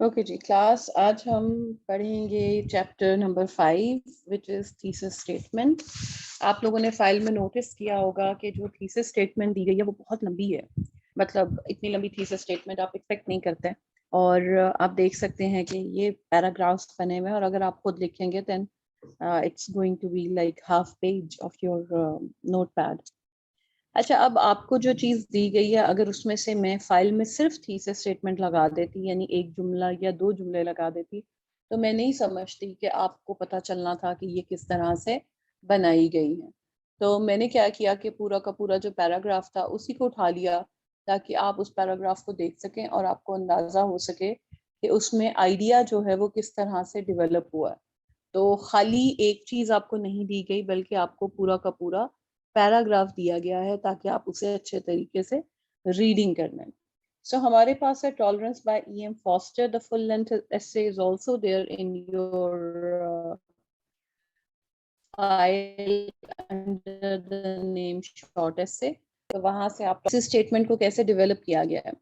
Okay जी class, आज हम पढ़ेंगे chapter number 5 which is thesis statement. आप लोगों ने फाइल में नोटिस किया होगा कि जो थीसिस स्टेटमेंट दी गई है वो बहुत लंबी है। मतलब इतनी लंबी थीसिस स्टेटमेंट आप एक्सपेक्ट नहीं करते हैं। और आप देख सकते हैं कि ये पैराग्राफ्स बने हुए हैं और अगर आप खुद लिखेंगे then it's going to be like half page of your notepad. अच्छा, अब आपको जो चीज दी गई है अगर उसमें से मैं फाइल में सिर्फ थीसिस स्टेटमेंट लगा देती, यानी एक जुमला या दो जुमले लगा देती, तो मैं नहीं समझती कि आपको पता चलना था कि ये किस तरह से बनाई गई है। तो मैंने क्या किया कि पूरा का पूरा जो पैराग्राफ था उसी को उठा लिया ताकि आप उस पैराग्राफ को देख सकें और आपको अंदाजा हो सके कि उसमें आइडिया जो है वो किस तरह से डेवलप हुआ है। तो खाली एक चीज आपको नहीं दी गई बल्कि आपको पूरा का पूरा पैराग्राफ दिया गया है ताकि आप उसे अच्छे तरीके से रीडिंग करना है। सो हमारे पास है tolerance by E.M. Foster. The full length essay is also there in your file under the name short essay. तो वहां से आप इस स्टेटमेंट को कैसे डेवलप किया गया है।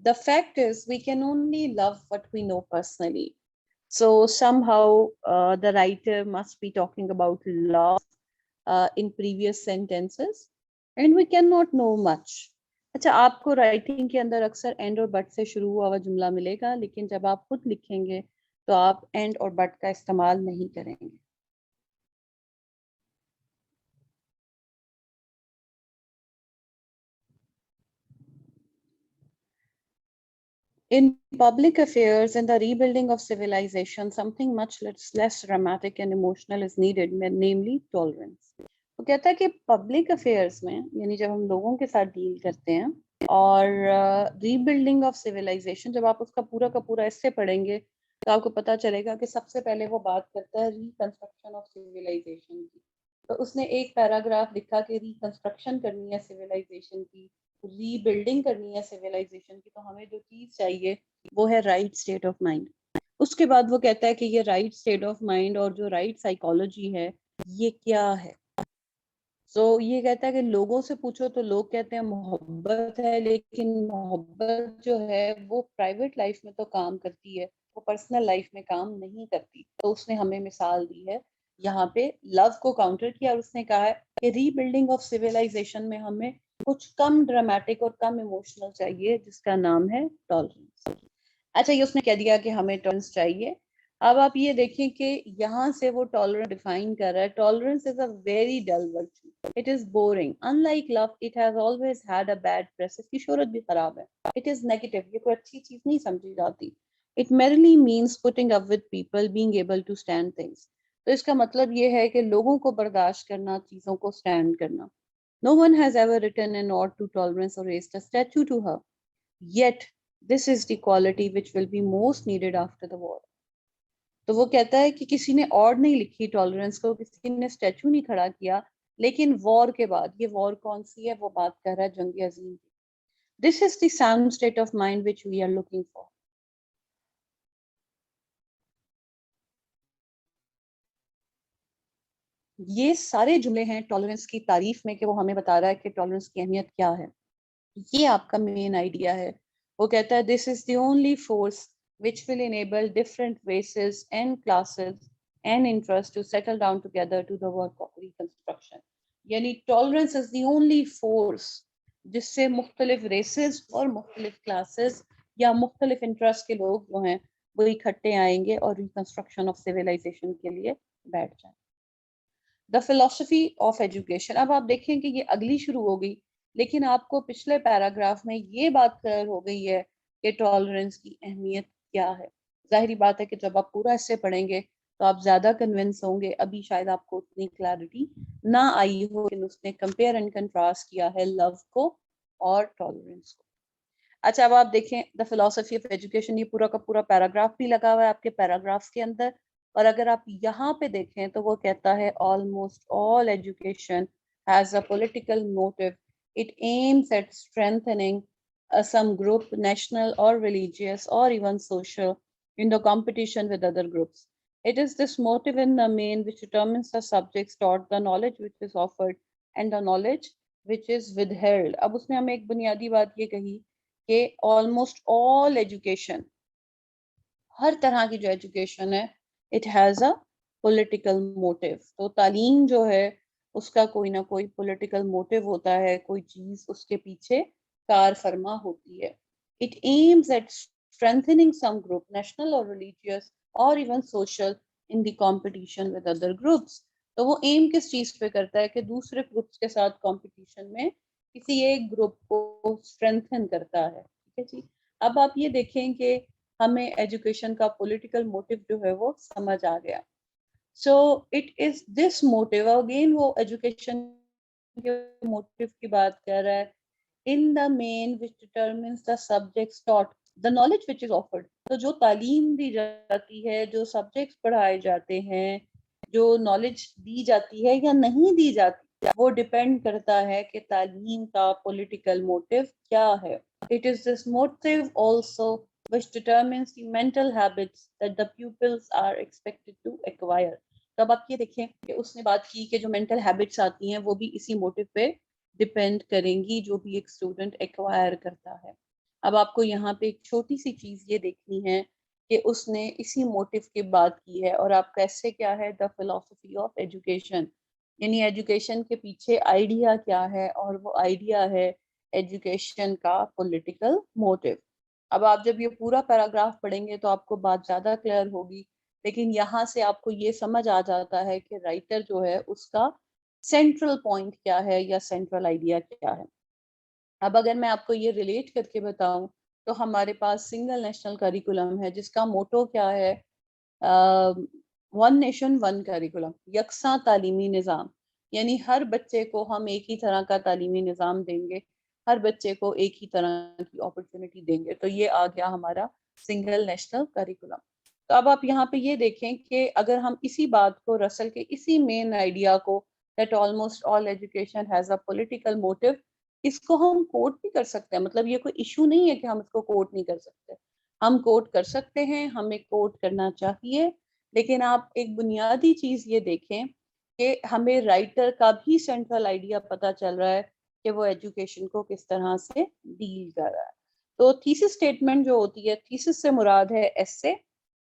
The fact is we can only love what we know personally. So somehow the writer must be talking about love in previous sentences and we cannot know much. अच्छा, आपको राइटिंग के अंदर अक्सर एंड और but से शुरू हुआ हुआ जुमला मिलेगा, लेकिन जब आप खुद लिखेंगे तो आप एंड और बट का इस्तेमाल नहीं करेंगे। In public affairs and the rebuilding of civilization, something much less dramatic and emotional is needed, namely tolerance. वो कहता है कि पब्लिक अफेयर्स में, यानी जब हम लोगों के साथ डील करते हैं, और रीबिल्डिंग ऑफ सिविलाइजेशन, जब आप उसका पूरा का पूरा ऐसे पढ़ेंगे तो आपको पता चलेगा कि सबसे पहले वो बात करता है रिकंस्ट्रक्शन ऑफ सिविलाइजेशन की। तो उसने एक पैराग्राफ लिखा कि रिकंस्ट्रक्शन करनी है सिविलाइजेशन की, रीबिल्डिंग करनी है सिविलाइजेशन की, तो हमें जो चीज चाहिए वो है राइट स्टेट ऑफ माइंड। उसके बाद वो कहता है कि ये राइट स्टेट ऑफ माइंड और जो राइट साइकोलॉजी है ये क्या है। ये कहता है कि लोगों से पूछो तो लोग कहते हैं मोहब्बत है, लेकिन मोहब्बत जो है वो प्राइवेट लाइफ में तो काम करती है, वो पर्सनल लाइफ में काम नहीं करती। तो उसने हमें मिसाल दी है, यहाँ पे लव को काउंटर किया और उसने कहा है कि रीबिल्डिंग ऑफ सिविलाइजेशन में हमें कुछ कम ड्रामेटिक और कम इमोशनल चाहिए, जिसका नाम है टॉलरेंस। अच्छा, ये उसने कह दिया कि हमें टॉलरेंस चाहिए। अब आप ये देखें कि यहाँ से वो टॉलरेंस डिफाइन कर रहा है। Tolerance is a very dull virtue, it is boring, unlike love it has always had a bad press. इसकी शोहरत भी खराब है, इट इज नेगेटिव, ये कोई अच्छी चीज नहीं समझी जाती। It merely means putting up with people, being able to stand things. तो इसका मतलब ये है कि लोगों को बर्दाश्त करना, चीजों को स्टैंड करना। No one has ever written an ode to tolerance or raised a statue to her. Yet, this is the quality which will be most needed after the war. तो वो कहता है कि किसी ने और नहीं लिखी टॉलरेंस को, किसी ने स्टैचू नहीं खड़ा किया, लेकिन वॉर के बाद, ये वॉर कौन सी है, वो बात कर रहा है जंग अजीम की। This is the sound state of mind which we are looking for. ये सारे जुमले हैं टॉलरेंस की तारीफ में कि वो हमें बता रहा है कि टॉलरेंस की अहमियत क्या है। ये आपका मेन आइडिया है। वो कहता है this is the only force which will enable different races and classes and interests to settle down together to the work of reconstruction. यानी tolerance is the only force जिससे मुख्तलिफ रेसेस और मुख्तलिफ classes या मुख्तलिफ इंटरेस्ट के लोग जो हैं वो इकट्ठे आएंगे और रिकंस्ट्रक्शन ऑफ सिविलाइजेशन के लिए बैठ जाए। द फिलोसफी ऑफ एजुकेशन, अब आप देखें कि ये अगली शुरू हो गई, लेकिन आपको पिछले पैराग्राफ में ये बात क्लियर हो गई है कि टॉलरेंस की अहमियत क्या है। जाहिर बात है कि जब आप पूरा इससे पढ़ेंगे तो आप ज्यादा कन्विंस होंगे। अभी शायद आपको उतनी क्लैरिटी ना आई हो, लेकिन उसने कंपेयर एंड कंट्रास्ट किया है लव को और टॉलरेंस को। अच्छा, अब आप देखें द फिलोसफी ऑफ एजुकेशन, ये पूरा का पूरा पैराग्राफ भी लगा हुआ है आपके पैराग्राफ के अंदर। और अगर आप यहाँ पे देखें तो वो कहता है almost all education has a political motive, it aims at strengthening some group, national or religious or even social, in the competition with other groups. It is this motive in the main which determines the subjects taught, the knowledge which is offered, and the knowledge which is withheld. अब उसने हमें एक बुनियादी बात ये कही कि almost all education हर तरह की जो एजुकेशन है it has a political motive. तो तालीम जो है उसका कोई ना कोई पॉलिटिकल मोटिव होता है, कोई चीज उसके पीछे कार फरमा होती है। It aims at strengthening some group, national or religious or even social, in the competition with other groups। तो वो एम किस चीज पे करता है कि दूसरे ग्रुप्स के साथ कंपटीशन में किसी एक ग्रुप को स्ट्रेंथन करता है। ठीक है जी। अब आप ये देखें कि हमें एजुकेशन का पॉलिटिकल मोटिव जो है वो समझ आ गया। So it is this motive, again वो एजुकेशन के मोटिव की बात कर रहा है। In the main which determines the subjects taught, the knowledge which is offered. तो जो तालीम दी जाती है, जो सब्जेक्ट्स पढ़ाए जाते हैं, जो नॉलेज दी जाती है या नहीं दी जाती, वो डिपेंड करता है कि तालीम का पॉलिटिकल मोटिव क्या है। It is this motive also which determines the mental habits that the pupils are expected to acquire। तो अब आप ये देखें कि उसने बात की कि जो मेंटल हैबिट्स आती हैं वो भी इसी मोटिव पे डिपेंड करेंगी जो भी एक स्टूडेंट एक्वायर करता है। अब आपको यहाँ पे एक छोटी सी चीज ये देखनी है कि उसने इसी मोटिव की बात की है और आप कैसे क्या है द फिलोसफी ऑफ एजुकेशन, यानी एजुकेशन के पीछे आइडिया क्या है, और वो आइडिया है एजुकेशन का पॉलिटिकल मोटिव। अब आप जब ये पूरा पैराग्राफ पढ़ेंगे तो आपको बात ज्यादा क्लियर होगी, लेकिन यहाँ से आपको ये समझ आ जाता है कि राइटर जो है उसका सेंट्रल पॉइंट क्या है या सेंट्रल आइडिया क्या है। अब अगर मैं आपको ये रिलेट करके बताऊं तो हमारे पास सिंगल नेशनल करिकुलम है जिसका मोटो क्या है, वन नेशन वन करिकुलम, यकसा तालीमी निज़ाम। यानी हर बच्चे को हम एक ही तरह का तालीमी निज़ाम देंगे, हर बच्चे को एक ही तरह की अपॉर्चुनिटी देंगे। तो ये आ गया हमारा सिंगल नेशनल करिकुलम। तो अब आप यहाँ पे ये देखें कि अगर हम इसी बात को, रसल के इसी मेन आइडिया को, that almost all education has a political motive, इसको हम कोट भी कर सकते हैं। मतलब ये कोई इशू नहीं है कि हम इसको कोट नहीं कर सकते, हम कोट कर सकते हैं, हमें कोट करना चाहिए। लेकिन आप एक बुनियादी चीज ये देखें कि हमें राइटर का भी सेंट्रल आइडिया पता चल रहा है कि वो एजुकेशन को किस तरह से डील कर रहा है। तो थीसिस स्टेटमेंट जो होती है, थीसिस से मुराद है एसे,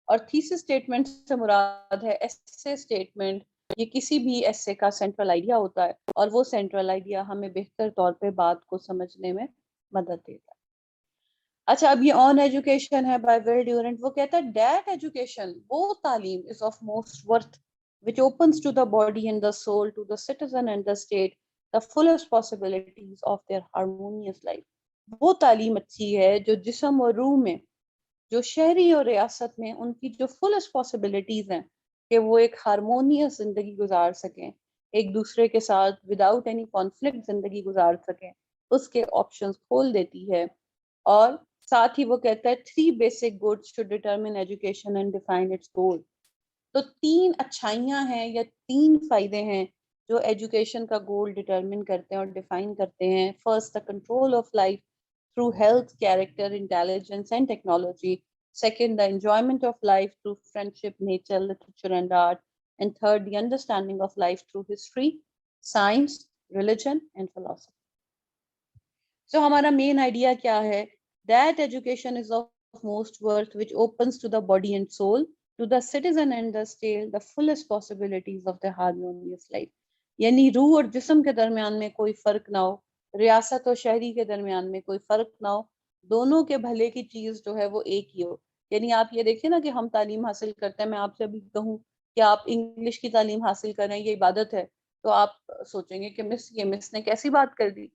और थीसिस स्टेटमेंट से मुराद है एसे स्टेटमेंट। ये किसी भी एसे का सेंट्रल आइडिया होता है और वो सेंट्रल आइडिया हमें बेहतर तौर पे बात को समझने में मदद देता है। अच्छा, अब ये ऑन एजुकेशन है बाय विल ड्यूरेंट। वो कहता है दैट एजुकेशन, वो तालीम, is of most worth which opens to the body and the soul, to the citizen and the state, the fullest possibilities of their harmonious life। वो तालीम अच्छी है जो जिस्म और रूह में, जो शहरी और रियासत में उनकी जो फुलेस्ट पॉसिबिलिटीज हैं कि वो एक हारमोनियस जिंदगी गुजार सकें, एक दूसरे के साथ विदाउट एनी कॉन्फ्लिक्ट जिंदगी गुजार सकें, उसके ऑप्शंस खोल देती है। और साथ ही वो कहता है three basic goods to determine education and define its goal. तो तीन अच्छाइयां हैं या तीन फायदे हैं जो एजुकेशन का गोल डिटरमिन करते हैं और डिफाइन करते हैं। First, the control of life through health, character, intelligence, and technology. Second, the enjoyment of life through friendship, nature, literature, and art. And third, the understanding of life through history, science, religion, and philosophy. So, हमारा main idea क्या है? That education is of most worth, which opens to the body and soul, to the citizen and the state, the fullest possibilities of the harmonious life। यानी रूह और जिस्म के दरमियान में कोई फर्क ना हो, रियासत और शहरी के दरमियान में कोई फर्क ना हो, दोनों के भले की चीज जो है वो एक ही हो। यानी आप ये देखिए ना कि हम तालीम हासिल करते हैं, मैं आपसे अभी कहूँ कि आप इंग्लिश की तालीम हासिल कर रहे हैं, ये इबादत है, तो आप सोचेंगे कि मिस, ये मिस ने कैसी बात कर दी।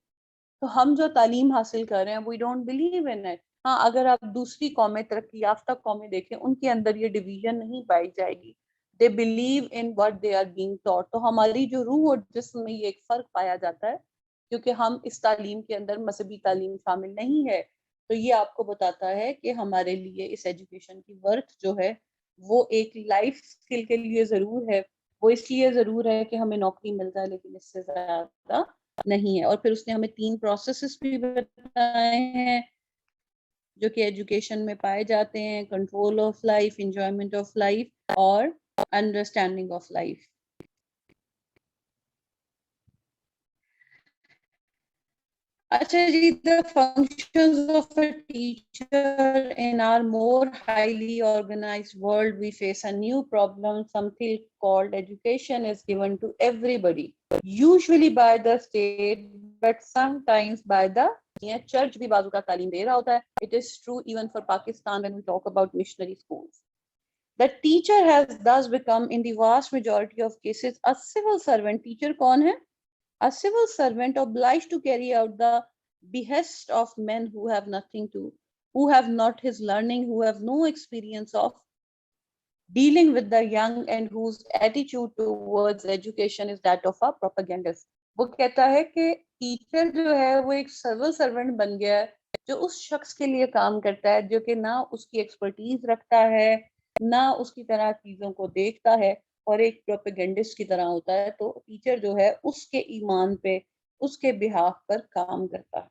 तो हम जो तालीम हासिल कर रहे हैं we don't believe in it. हाँ, अगर आप दूसरी कौमें, तरक्की याफ्ता कौमें देखें, उनके अंदर ये डिवीजन नहीं पाई जाएगी। They believe in what they are being taught. तो हमारी जो रूह और जिस्म में ये एक फर्क पाया जाता है क्योंकि हम इस तालीम के अंदर मजहबी तालीम शामिल नहीं है। तो ये आपको बताता है कि हमारे लिए इस एजुकेशन की वर्थ जो है वो एक लाइफ स्किल के लिए जरूर है। वो इसलिए जरूर है कि हमें नौकरी मिल जाए, लेकिन इससे ज्यादा नहीं है। और फिर उसने हमें तीन प्रोसेसेस भी बताए हैं जो कि एजुकेशन में पाए जाते हैं: control of life, enjoyment of life और अंडरस्टैंडिंग ऑफ लाइफ। अच्छा जी, the functions of a teacher in our more highly organized world, we face a new problem. Something called education is given to everybody, usually by the state, but sometimes by the church भी बाजू का तालीम दे रहा होता है. It is true even for Pakistan when we talk about missionary schools. The teacher has thus become, in the vast majority of cases, a civil servant. Teacher कौन है? A civil servant obliged to carry out the behest of men who have nothing to, who have not his learning, who have no experience of dealing with the young, and whose attitude towards education is that of a propagandist. वो कहता है कि teacher जो है वो एक civil servant बन गया है, जो उस शख्स के लिए काम करता है जो कि ना उसकी एक्सपर्टीज रखता है, ना उसकी तरह चीजों को देखता है, और एक प्रोपेगेंडिस्ट की तरह होता है. तो टीचर जो है उसके ईमान पे, उसके बिहाफ पर काम करता है.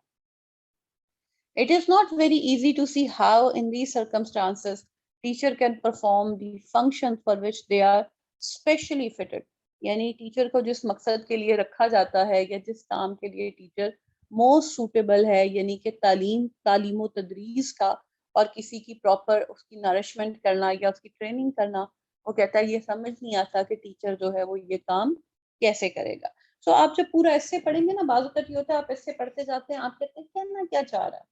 It is not very easy to see how in these circumstances teacher can perform the functions for which they are specially fitted. यानी टीचर को जिस मकसद के लिए रखा जाता है या जिस काम के लिए टीचर मोस्ट सूटेबल है, यानी कि तालीम व तदरीस का और किसी की प्रॉपर उसकी नरिशमेंट करना या उसकी ट्रेनिंग करना, वो कहता है ये समझ नहीं आता कि टीचर जो है वो ये काम कैसे करेगा. सो आप जब पूरा ऐसे पढ़ेंगे ना, बाजू तक ये होता है आप ऐसे पढ़ते जाते हैं, आप कहते हैं कहना क्या चाह रहा है,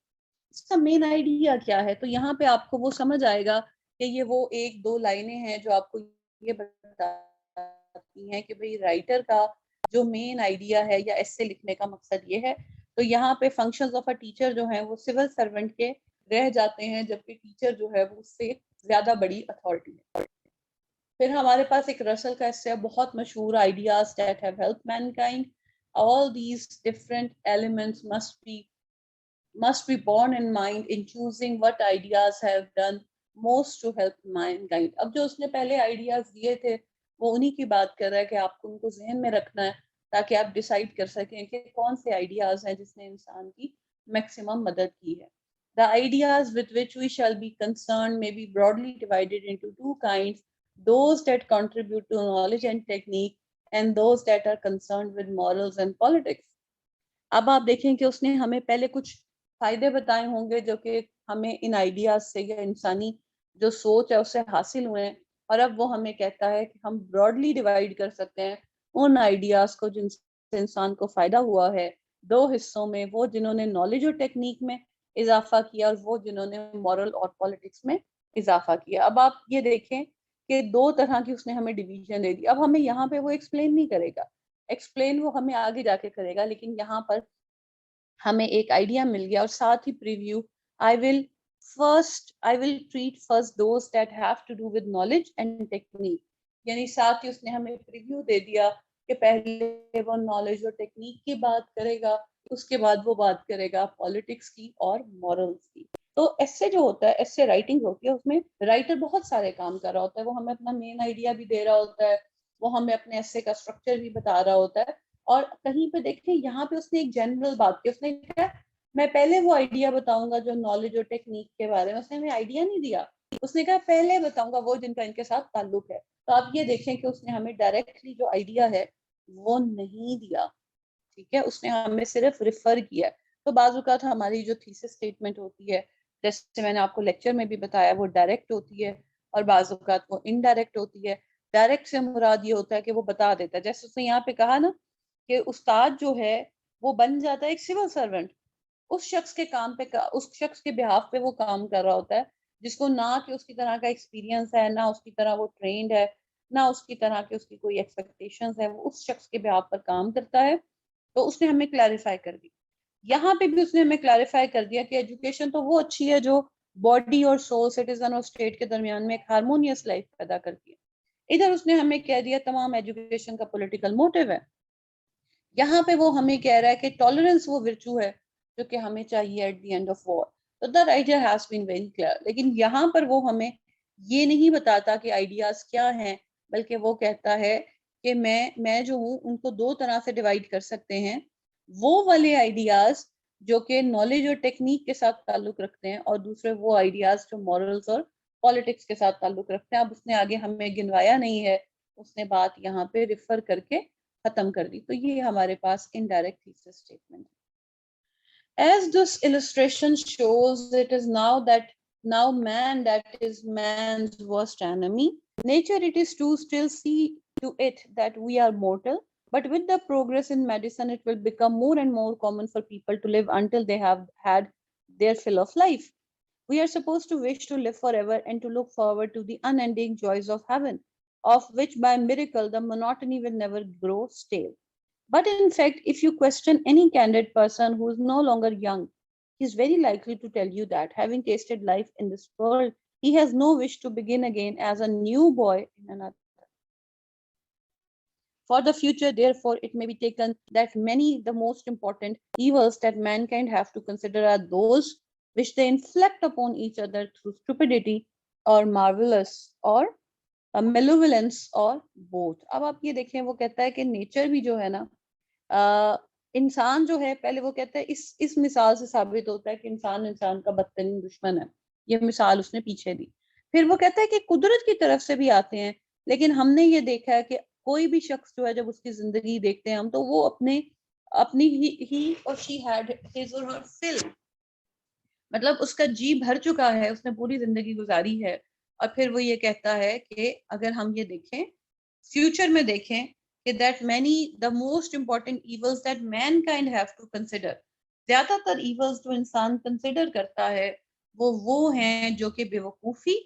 इसका मेन आइडिया क्या है. तो यहाँ पे आपको वो समझ आएगा कि ये वो एक दो लाइनें हैं जो आपको ये बताती हैं कि भाई राइटर का जो मेन आइडिया है या ऐसे लिखने का मकसद ये है. तो यहाँ पे फंक्शंस ऑफ अ टीचर जो है वो सिविल सर्वेंट के रह जाते हैं, जबकि टीचर जो है वो उससे ज्यादा बड़ी अथॉरिटी है. फिर हमारे पास एक रसल का एस्से बहुत मशहूर, ideas that have helped Mankind. All these different elements must be borne in mind in choosing what ideas have done most to help mankind. अब जो उसने पहले आइडियाज दिए थे वो उन्हीं की बात कर रहा है कि आपको उनको जहन में रखना है ताकि आप डिसाइड कर सकें कि कौन से आइडियाज हैं जिसने इंसान की मैक्सिमम मदद की है. The ideas with which we shall be concerned may be broadly divided into two kinds: those that contribute to knowledge and technique, and those that are concerned with morals and politics. अब आप देखें कि उसने हमें पहले कुछ फायदे बताए होंगे जो कि हमें इन आइडियाज से या इंसानी जो सोच है उससे हासिल हुए हैं, और अब वो हमें कहता है कि हम ब्रॉडली डिवाइड कर सकते हैं उन आइडियाज को जिनसे इंसान को फायदा हुआ है दो हिस्सों में: वो जिन्होंने नॉलेज और टेक्निक में इजाफा किया और वो जिन्होंने मॉरल और पॉलिटिक्स में इजाफा किया. अब आप ये देखें कि दो तरह की उसने हमें डिवीजन दे दी. अब हमें यहाँ पे वो एक्सप्लेन नहीं करेगा, एक्सप्लेन वो हमें आगे जाके करेगा, लेकिन यहाँ पर हमें एक आइडिया मिल गया और साथ ही preview. I will treat first those that have to do with knowledge and technique. यानी साथ ही उसने हमें प्रीव्यू दे दिया कि पहले वो नॉलेज और टेक्निक की बात करेगा, उसके बाद वो बात करेगा पॉलिटिक्स की और मॉरल्स की. तो ऐसे जो होता है, ऐसे राइटिंग होती है, उसमें राइटर बहुत सारे काम कर रहा होता है. वो हमें अपना मेन आइडिया भी दे रहा होता है, वो हमें अपने ऐसे का स्ट्रक्चर भी बता रहा होता है, और कहीं पे देखें यहाँ पे उसने एक जनरल बात की. उसने कहा मैं पहले वो आइडिया बताऊंगा जो नॉलेज और टेक्निक के बारे में. उसने हमें आइडिया नहीं दिया, उसने कहा पहले बताऊंगा वो जिनका इनके साथ ताल्लुक है. तो आप ये देखें कि उसने हमें डायरेक्टली जो आइडिया है वो नहीं दिया, ठीक है, उसने हमें सिर्फ रिफर किया. तो बाजुकात हमारी जो थीसिस स्टेटमेंट होती है, जैसे मैंने आपको लेक्चर में भी बताया, वो डायरेक्ट होती है और बाजुकात वो इनडायरेक्ट होती है. डायरेक्ट से मुराद ये होता है कि वो बता देता है, जैसे उसने यहाँ पे कहा ना कि उस्ताद जो है वो बन जाता है एक सिविल सर्वेंट. उस शख्स के काम पे उस शख्स के बिहाफ पे वो काम कर रहा होता है जिसको ना कि उसकी तरह का एक्सपीरियंस है, ना उसकी तरह वो ट्रेंड है, ना उसकी तरह की उसकी कोई एक्सपेक्टेशंस है. वो उस शख्स के बिहाफ पर काम करता है. तो उसने हमें क्लैरिफाई कर दी. यहाँ पे भी उसने हमें क्लैरिफाई कर दिया कि एजुकेशन तो वो अच्छी है जो बॉडी और सोल, सिटीजन और स्टेट के दरमियान में एक हारमोनियस लाइफ पैदा करती है. इधर उसने हमें कह दिया तमाम एजुकेशन का पॉलिटिकल मोटिव है. यहाँ पे वो हमें कह रहा है कि टॉलरेंस वो विर्चू है जो कि हमें चाहिए at the end of war. तो the writer has been very clear. लेकिन यहाँ पर वो हमें ये नहीं बताता कि आइडियाज क्या हैं, बल्कि वो कहता है कि मैं जो हूँ उनको दो तरह से डिवाइड कर सकते हैं: वो वाले आइडियाज जो कि नॉलेज और टेक्निक के साथ ताल्लुक रखते हैं, और दूसरे वो आइडियाज जो मॉरल्स और पॉलिटिक्स के साथ ताल्लुक रखते हैं. अब उसने आगे हमें गिनवाया नहीं है, उसने बात यहाँ पे रिफर करके खत्म कर दी. तो ये हमारे पास इनडायरेक्ट थीसिस स्टेटमेंट है. As this illustration shows, it is now man that is man's worst enemy. Nature, it is to still see to it that we are mortal, but with the progress in medicine, it will become more and more common for people to live until they have had their fill of life. We are supposed to wish to live forever and to look forward to the unending joys of heaven, of which by miracle the monotony will never grow stale. But in fact, if you question any candid person who is no longer young, he is very likely to tell you that, having tasted life in this world, he has no wish to begin again as a new boy in another. For the future, therefore, it may be taken that many the most important evils that mankind have to consider are those which they inflict upon each other through stupidity or marvelous or malevolence or both. अब आप ये देखें, वो कहता है कि nature भी जो है ना, इंसान जो है, पहले वो कहता है इस मिसाल से साबित होता है कि इंसान इंसान का बदतरीन दुश्मन है। ये मिसाल उसने पीछे दी। फिर वो कहता है कि कुदरत की तरफ से भी आते हैं, लेकिन हमने ये देखा है कि कोई भी शख्स जो है, जब उसकी जिंदगी देखते हैं हम, तो वो अपनी ही और शी हैड हिज और हर फिल, मतलब उसका जी भर चुका है, उसने पूरी जिंदगी गुजारी है। और फिर वो ये कहता है कि अगर हम ये देखें, फ्यूचर में देखें कि that many the most important evils that mankind have to consider, ज्यादातर इवल्स जो इंसान कंसिडर करता है वो हैं जो कि बेवकूफी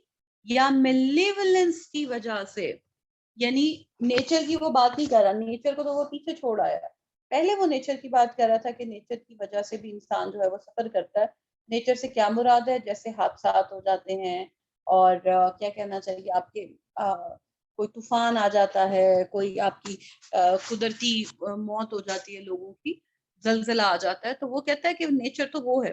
या मेलेवलेंस की वजह से, यानी नेचर की वो बात नहीं कर रहा, नेचर को तो वो पीछे छोड़ आया है। पहले वो नेचर की बात कर रहा था कि नेचर की वजह से भी इंसान जो है वो सफर करता है। नेचर से क्या मुराद है, जैसे हादसात हो जाते हैं और क्या कहना चाहिए आपके, कोई तूफान आ जाता है, कोई आपकी कुदरती मौत हो जाती है लोगों की, जलजला आ जाता है, तो वो कहता है कि नेचर तो वो है।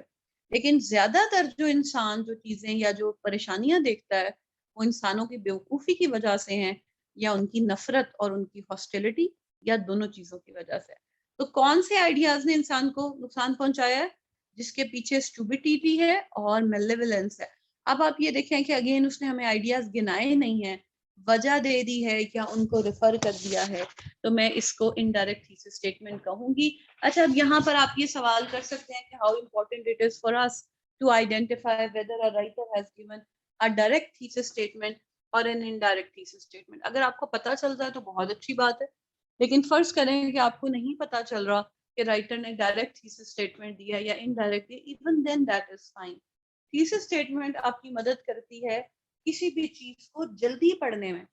लेकिन ज्यादातर जो इंसान जो चीजें या जो परेशानियां देखता है, वो इंसानों की बेवकूफी की वजह से हैं, या उनकी नफरत और उनकी हॉस्टिलिटी, या दोनों चीजों की वजह से। तो कौन से आइडियाज ने इंसान को नुकसान पहुंचाया है? जिसके पीछे स्टूबिडिटी है और मेलेवलेंस है। अब आप ये देखें कि अगेन उसने हमें आइडियाज गिनाए नहीं है, वजह दे दी है या उनको रेफर कर दिया है, तो मैं इसको इनडायरेक्ट थीसिस स्टेटमेंट कहूंगी। अच्छा, अब यहाँ पर आप ये सवाल कर सकते हैं कि how important it is for us to identify whether a writer has given a direct thesis statement और एन इनडायरेक्ट थीसिस स्टेटमेंट। अगर आपको पता चल जाए तो बहुत अच्छी बात है, लेकिन फर्ज करें कि आपको नहीं पता चल रहा कि राइटर ने डायरेक्ट थीसिस स्टेटमेंट दिया या इनडायरेक्ट दिया, even then that is fine. Thesis statement आपकी मदद करती है किसी भी चीज को जल्दी पढ़ने में,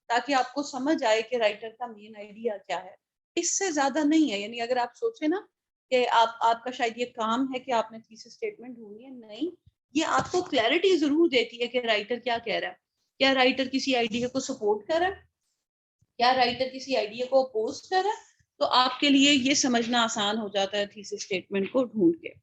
ताकि आपको समझ आए कि राइटर का मेन आइडिया क्या है। इससे ज्यादा नहीं है। यानी अगर आप सोचे ना कि आपका शायद ये काम है कि आपने थीसिस स्टेटमेंट ढूंढनी है, नहीं, ये आपको क्लैरिटी जरूर देती है कि राइटर क्या कह रहा है। क्या राइटर किसी आइडिया को सपोर्ट कर रहा है, क्या राइटर किसी आइडिया को अपोज कर रहा है, तो आपके लिए ये समझना आसान हो जाता है थीसिस स्टेटमेंट को ढूंढ के।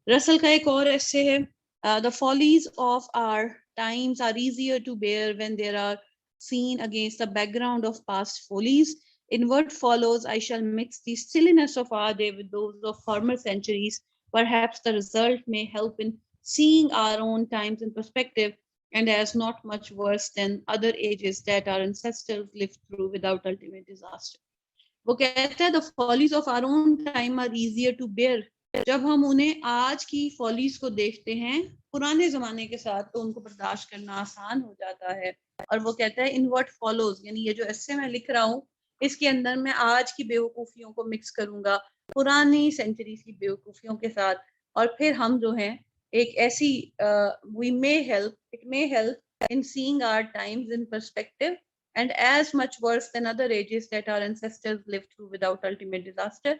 रसल का एक और ऐसे है, the follies of our times are easier to bear when there are seen against the background of past follies. In what follows, I shall mix the silliness of our day with those of former centuries. Perhaps the result may help in seeing our own times in perspective, and as not much worse than other ages that our ancestors lived through without ultimate disaster. वो कहता है, the follies of our own time are easier to bear. जब हम उन्हें आज की follies को देखते हैं पुराने जमाने के साथ, तो उनको बर्दाश्त करना आसान हो जाता है। और वो कहता है इन व्हाट फॉलोज, यानी ये जो ऐसे मैं लिख रहा हूँ, इसके अंदर मैं आज की बेवकूफियों को मिक्स करूंगा पुरानी सेंचुरीज की बेवकूफियों के साथ, और फिर हम जो हैं एक ऐसी we may help, it may help in seeing our times in perspective and as much worse than other ages that our ancestors lived through without ultimate disaster.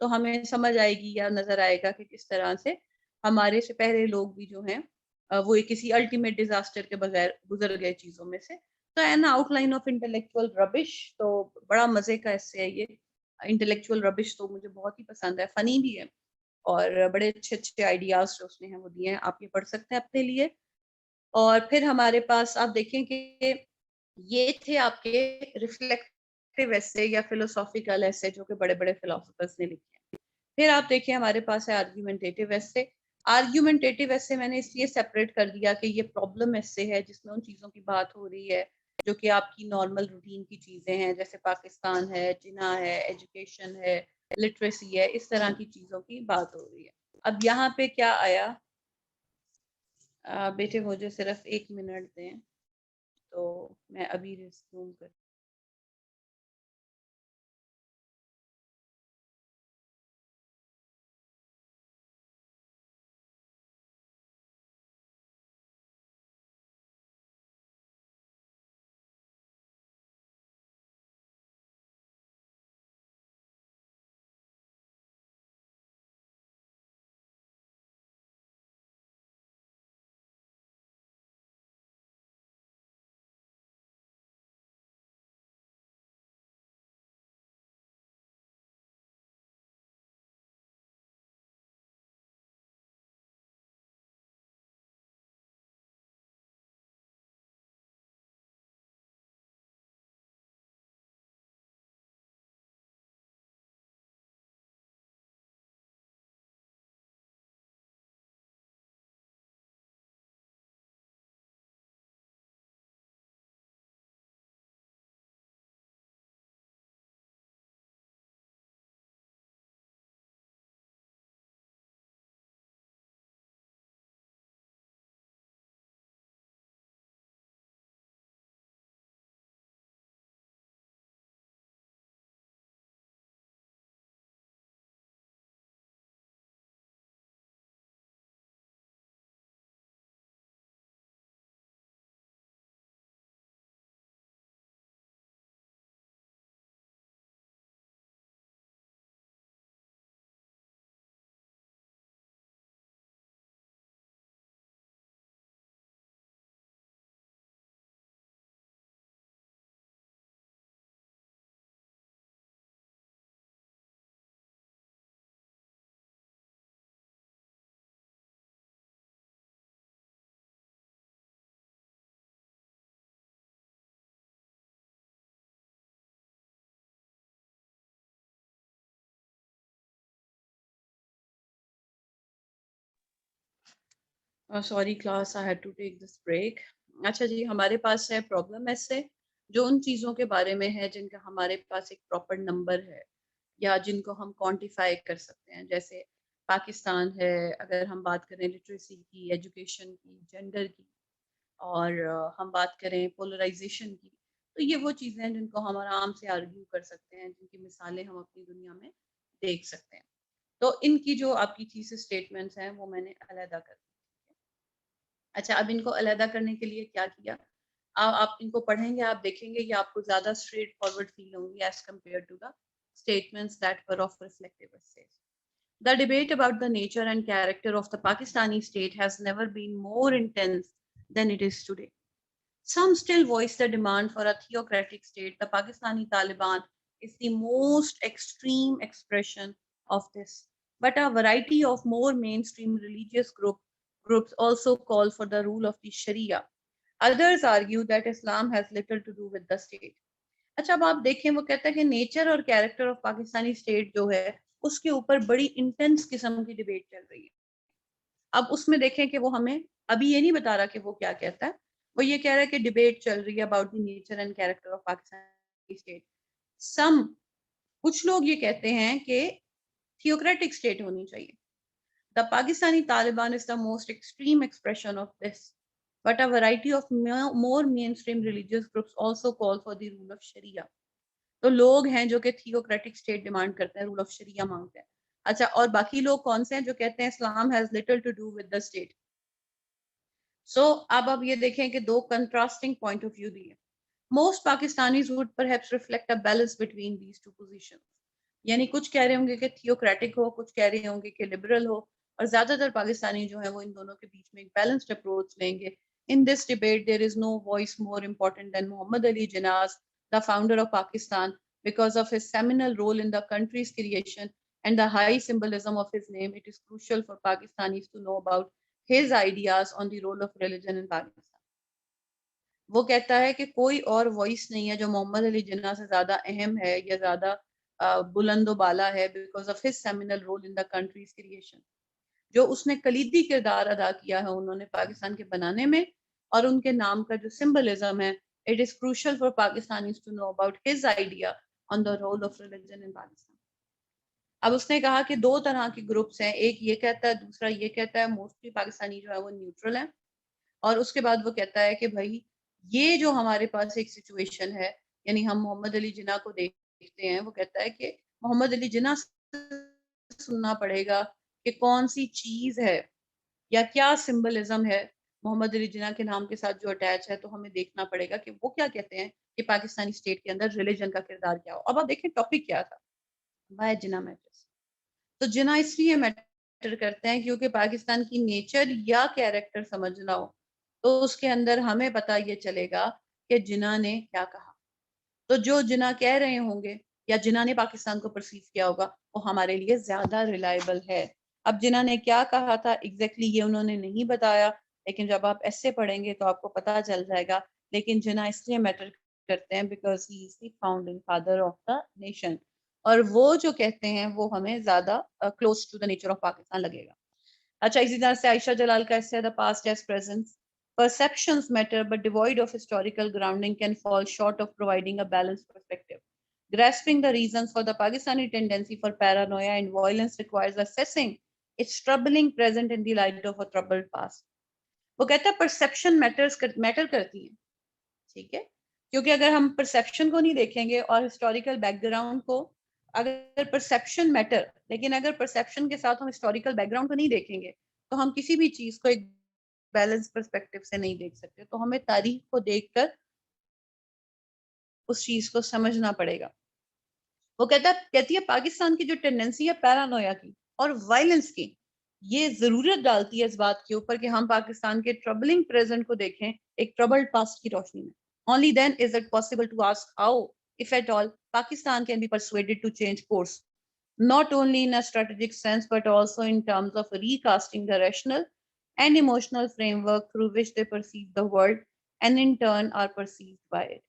तो हमें समझ आएगी या नजर आएगा कि किस तरह से हमारे से पहले लोग भी जो हैं वो किसी अल्टीमेट डिजास्टर के बगैर गुजर गए चीजों में से। तो N outline of intellectual rubbish, तो बड़ा मजे का ऐसे है ये। इंटेलेक्चुअल रबिश तो मुझे बहुत ही पसंद है, फनी भी है, और बड़े अच्छे अच्छे आइडियाज जो उसने हैं वो दिए हैं, आप ये पढ़ सकते हैं अपने लिए। और फिर हमारे पास आप देखें कि ये थे आपके रिफ्लेक्टिव ऐसे या फिलोसॉफिकल ऐसे जो कि बड़े बड़े फिलोसोफर्स ने लिखे हैं। फिर आप देखिए हमारे पास है आर्ग्यूमेंटेटिव ऐसे। आर्ग्यूमेंटेटिव ऐसे मैंने इसलिए सेपरेट कर दिया कि ये प्रॉब्लम ऐसे है जिसमें उन चीजों की बात हो रही है जो कि आपकी नॉर्मल रूटीन की चीजें हैं, जैसे पाकिस्तान है, जिना है, एजुकेशन है, लिटरेसी है, इस तरह की चीजों की बात हो रही है। अब यहाँ पे क्या आया, बेटे मुझे सिर्फ 1 मिनट दें, तो मैं अभी रिज्यूम कर। Sorry class, I had to take this break. अच्छा जी, हमारे पास है प्रॉब्लम ऐसे जो उन चीज़ों के बारे में है जिनका हमारे पास एक प्रॉपर नंबर है या जिनको हम क्वांटिफाई कर सकते हैं। जैसे पाकिस्तान है, अगर हम बात करें लिटरेसी की, एजुकेशन की, जेंडर की, और हम बात करें पोलराइजेशन की, तो ये वो चीज़ें हैं जिनको हम आराम से आर्ग्यू कर सकते हैं, जिनकी मिसालें हम अपनी दुनिया में देख सकते हैं। तो इनकी जो आपकी थीसिस स्टेटमेंट्स हैं वो मैंने अलहदा कर दी। अच्छा, अब इनको अलहदा करने के लिए क्या किया, आप इनको पढ़ेंगे, आप देखेंगे ये आपको ज़्यादा स्ट्रेट फॉरवर्ड फील होंगी as compared to the statements that were of reflective essays. The debate about the nature and character of the Pakistani state has never been more intense than it is today. Some still voice the demand for a theocratic state. The Pakistani Taliban is the most extreme expression of this. But a variety of more mainstream religious groups also call for the rule of the Sharia. Others argue that Islam has little to do with the state. अच्छा, अब आप देखें, वो कहता है कि nature और character of Pakistani state जो है उसके ऊपर बड़ी इंटेंस किस्म की डिबेट चल रही है। अब उसमें देखें कि वो हमें अभी ये नहीं बता रहा कि वो क्या कहता है, वो ये कह रहा है कि डिबेट चल रही है about the nature and character of Pakistan state. Some कुछ लोग ये कहते हैं कि थियोक्रेटिक स्टेट होनी चाहिए। The Pakistani Taliban is the most extreme expression of this, but a variety of more mainstream religious groups also call for the rule of Sharia. तो लोग हैं जो कि थियोक्रेटिक स्टेट डिमांड करते हैं, रूल ऑफ शरिया मांगते हैं। अच्छा, और बाकी लोग कौन से हैं जो कहते हैं Islam has little to do with the state. So अब ये देखें कि दो कंट्रास्टिंग पॉइंट ऑफ व्यू दिए। Most Pakistanis would perhaps reflect a balance between these two positions, यानी कुछ कह रहे होंगे कि थियोक्रेटिक हो, कुछ कह रहे होंगे कि लिबरल हो, और ज्यादातर पाकिस्तानी जो है वो इन दोनों के बीच में एक बैलेंस्ड अप्रोच लेंगे। In this debate there is no voice more important than Mohammad Ali Jinnah, the founder of Pakistan, because of his seminal role in the country's creation and the high symbolism of his name. It is crucial for Pakistanis to know about his ideas on the role of religion in Pakistan. वो कहता है कि कोई और voice नहीं है जो मोहम्मद अली जिन्ना से ज्यादा अहम है या ज्यादा बुलंदो बाला है, because of his seminal role in the country's creation. जो उसने कलीदी किरदार अदा किया है उन्होंने पाकिस्तान के बनाने में, और उनके नाम का जो सिंबलिज्म है, it is crucial for Pakistanis to know about his idea on the role of religion in Pakistan. अब उसने कहा कि दो तरह के ग्रुप्स हैं, एक ये कहता है, दूसरा ये कहता है। मोस्टली पाकिस्तानी जो है वो न्यूट्रल है। और उसके बाद वो कहता है कि भाई ये जो हमारे पास एक सिचुएशन है, यानी हम मोहम्मद अली जिन्ना को देखते हैं, वो कहता है कि मोहम्मद अली जिन्ना से सुनना पड़ेगा कि कौन सी चीज है या क्या सिंबलिज्म है मोहम्मद अली जिन्ना के नाम के साथ जो अटैच है। तो हमें देखना पड़ेगा कि वो क्या कहते हैं कि पाकिस्तानी स्टेट के अंदर रिलीजन का किरदार क्या हो। अब आप देखें टॉपिक क्या था, वाई जिन्ना मैटर्स। तो जिन्ना इसलिए मैटर करते हैं क्योंकि पाकिस्तान की नेचर या कैरेक्टर समझना हो तो उसके अंदर हमें पता ये चलेगा कि जिन्ना ने क्या कहा। तो जो जिन्ना कह रहे होंगे या जिन्ना ने पाकिस्तान को परसीव किया होगा वो हमारे लिए ज्यादा रिलायबल है। अब जिन्ना ने क्या कहा था एग्जैक्टली ये उन्होंने नहीं बताया, लेकिन जब आप ऐसे पढ़ेंगे तो आपको पता चल जाएगा। लेकिन जिन्ना इसलिए मैटर करते हैं because he is the founding father of the nation, और वो जो कहते हैं वो हमें ज्यादा close to the nature of Pakistan लगेगा। अच्छा, इसी तरह से आयशा जलाल का essay the past as present, perceptions matter but devoid of historical grounding can fall short of providing a balanced perspective. Grasping the reasons for the Pakistani tendency for paranoia and violence requires assessing its troubling present in the light of a troubled past. वो कहता है perception matter करती है, ठीक है, क्योंकि अगर हम परसेप्शन को नहीं देखेंगे और हिस्टोरिकल बैकग्राउंड को, अगर परसेप्शन मैटर लेकिन अगर परसेप्शन के साथ हम हिस्टोरिकल बैकग्राउंड को नहीं देखेंगे तो हम किसी भी चीज को एक बैलेंस पर्सपेक्टिव से नहीं देख सकते। तो हमें तारीख को देखकर उस चीज को समझना पड़ेगा। वो कहती है पाकिस्तान की जो टेंडेंसी है पैरानोया की और वायलेंस की, ये जरूरत डालती है इस बात के ऊपर कि हम पाकिस्तान के ट्रबलिंग प्रेजेंट को देखें एक ट्रबल्ड पास्ट की रोशनी में। Only then is it possible to ask how if at all Pakistan can be persuaded to change course, not only in a strategic sense but also in terms of recasting the rational and emotional framework through which they perceive the world and in turn are perceived by it.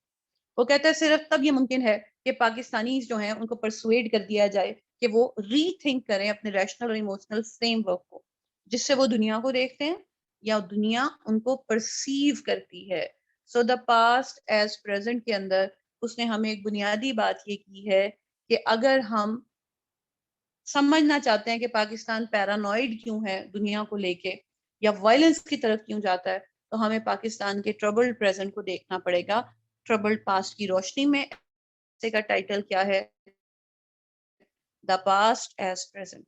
वो कहता है सिर्फ तब ये मुमकिन है कि पाकिस्तानी जो हैं उनको परसुएड कर दिया जाए कि वो रीथिंक करें अपने रैशनल और इमोशनल फ्रेमवर्क को, जिससे वो दुनिया को देखते हैं या दुनिया उनको परसीव करती है। So the past as present के अंदर उसने हमें एक बुनियादी बात ये की है कि अगर हम समझना चाहते हैं कि पाकिस्तान पैरानॉइड क्यों है दुनिया को लेके या वायलेंस की तरफ क्यों जाता है, तो हमें पाकिस्तान के ट्रबल्ड प्रेजेंट को देखना पड़ेगा ट्रबल्ड पास्ट की रोशनी में। ऐसे का टाइटल क्या है, द पास्ट एज प्रेजेंट।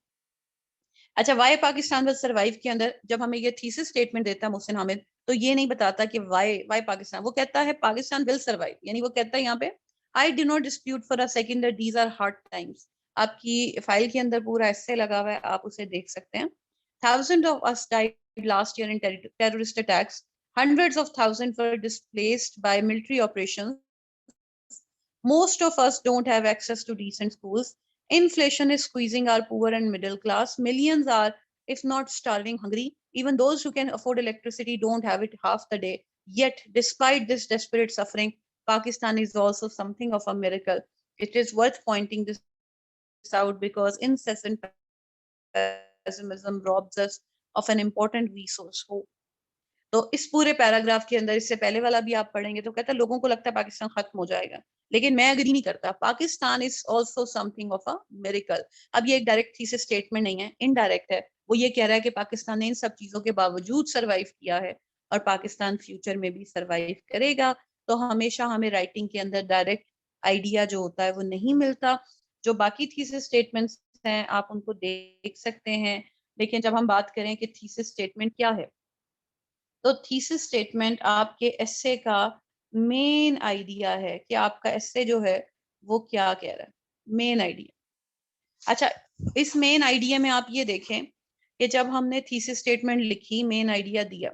अच्छा, वाई पाकिस्तान विल सर्वाइव के अंदर जब हमें ये थीसिस स्टेटमेंट देता है मोहसिन हामिद, तो ये नहीं बताता कि वाई पाकिस्तान, वो कहता है पाकिस्तान विल सर्वाइव, यानी वो कहता है यहाँ पे I do not dispute for a second that these are hard times. आपकी फाइल के अंदर पूरा ऐसे लगा हुआ है, आप उसे देख सकते हैं। Thousands of us died last year in terrorist attacks. Hundreds of thousands were displaced by military operations. Most of us don't have access to decent schools. Inflation is squeezing our poor and middle class. Millions are, if not starving, hungry. Even those who can afford electricity don't have it half the day. Yet, despite this desperate suffering, Pakistan is also something of a miracle. It is worth pointing this out because incessant pessimism robs us of an important resource, hope. तो इस पूरे paragraph के अंदर, इससे पहले वाला भी आप पढ़ेंगे तो कहता है लोगों को लगता है पाकिस्तान खत्म हो जाएगा, लेकिन मैं अग्री नहीं करता। Pakistan is also something of a miracle. अब ये एक डायरेक्ट थीसिस स्टेटमेंट नहीं है, इनडायरेक्ट है। वो ये कह रहा है कि पाकिस्तान ने इन सब चीजों के बावजूद सर्वाइव किया है और पाकिस्तान फ्यूचर में भी सर्वाइव करेगा। तो हमेशा हमें राइटिंग के अंदर डायरेक्ट आइडिया जो होता है वो नहीं मिलता। जो बाकी थीसिस स्टेटमेंट्स हैं आप उनको देख सकते हैं, लेकिन जब हम बात करें कि थीसिस स्टेटमेंट क्या है, तो थीसिस स्टेटमेंट आपके एस्से का मेन आइडिया है कि आपका एस्से जो है वो क्या कह रहा है, मेन आइडिया। अच्छा, इस मेन आइडिया में आप ये देखें कि जब हमने थीसिस स्टेटमेंट लिखी, मेन आइडिया दिया,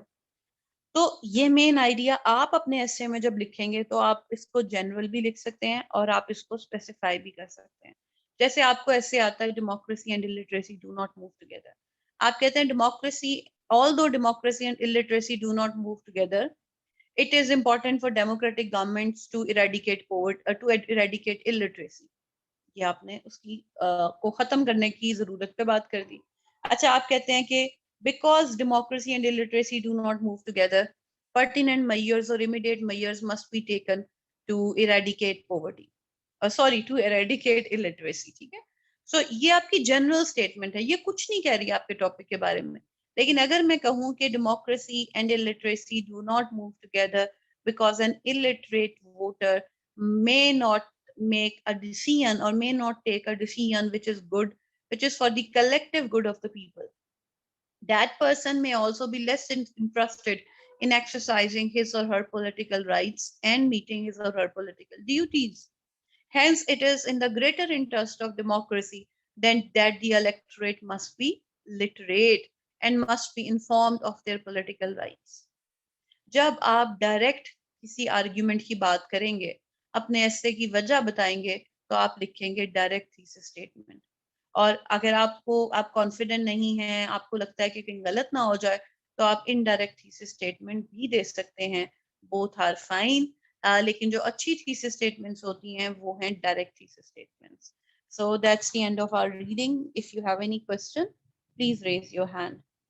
तो ये मेन आइडिया आप अपने एस्से में जब लिखेंगे तो आप इसको जनरल भी लिख सकते हैं और आप इसको स्पेसिफाई भी कर सकते हैं। जैसे आपको ऐसे आता है democracy and illiteracy do not move together. आप कहते हैं democracy, although democracy and illiteracy do not move together, it is important for democratic governments to eradicate poverty, to eradicate illiteracy. ये आपने उसकी को खत्म करने की जरूरत पे बात कर दी। अच्छा, आप कहते हैं कि because democracy and illiteracy do not move together, pertinent measures or immediate measures must be taken to eradicate poverty, to eradicate illiteracy, ठीक है। ये आपकी जनरल स्टेटमेंट है, ये कुछ नहीं कह रही आपके टॉपिक के बारे में। लेकिन अगर मैं कहूं कि democracy and illiteracy do not move together because an illiterate voter may not make a decision or may not take a decision which is good, which is for the collective good of the people, that person may also be less interested in exercising his or her political rights and meeting his or her political duties. Hence, it is in the greater interest of democracy then that the electorate must be literate and must be informed of their political rights. जब आप direct किसी argument की बात करेंगे, अपने ऐसे की वजह बताएंगे, तो आप लिखेंगे डायरेक्ट थीसिस स्टेटमेंट। और अगर आप कॉन्फिडेंट नहीं हैं, आपको लगता है कि कहीं गलत ना हो जाए, तो आप इनडायरेक्ट थीसिस स्टेटमेंट भी दे सकते हैं। Both are fine. लेकिन जो अच्छी थीसिस स्टेटमेंट्स होती हैं वो हैं direct thesis statements. So that's the end of our reading. If you have any question, please raise your hand.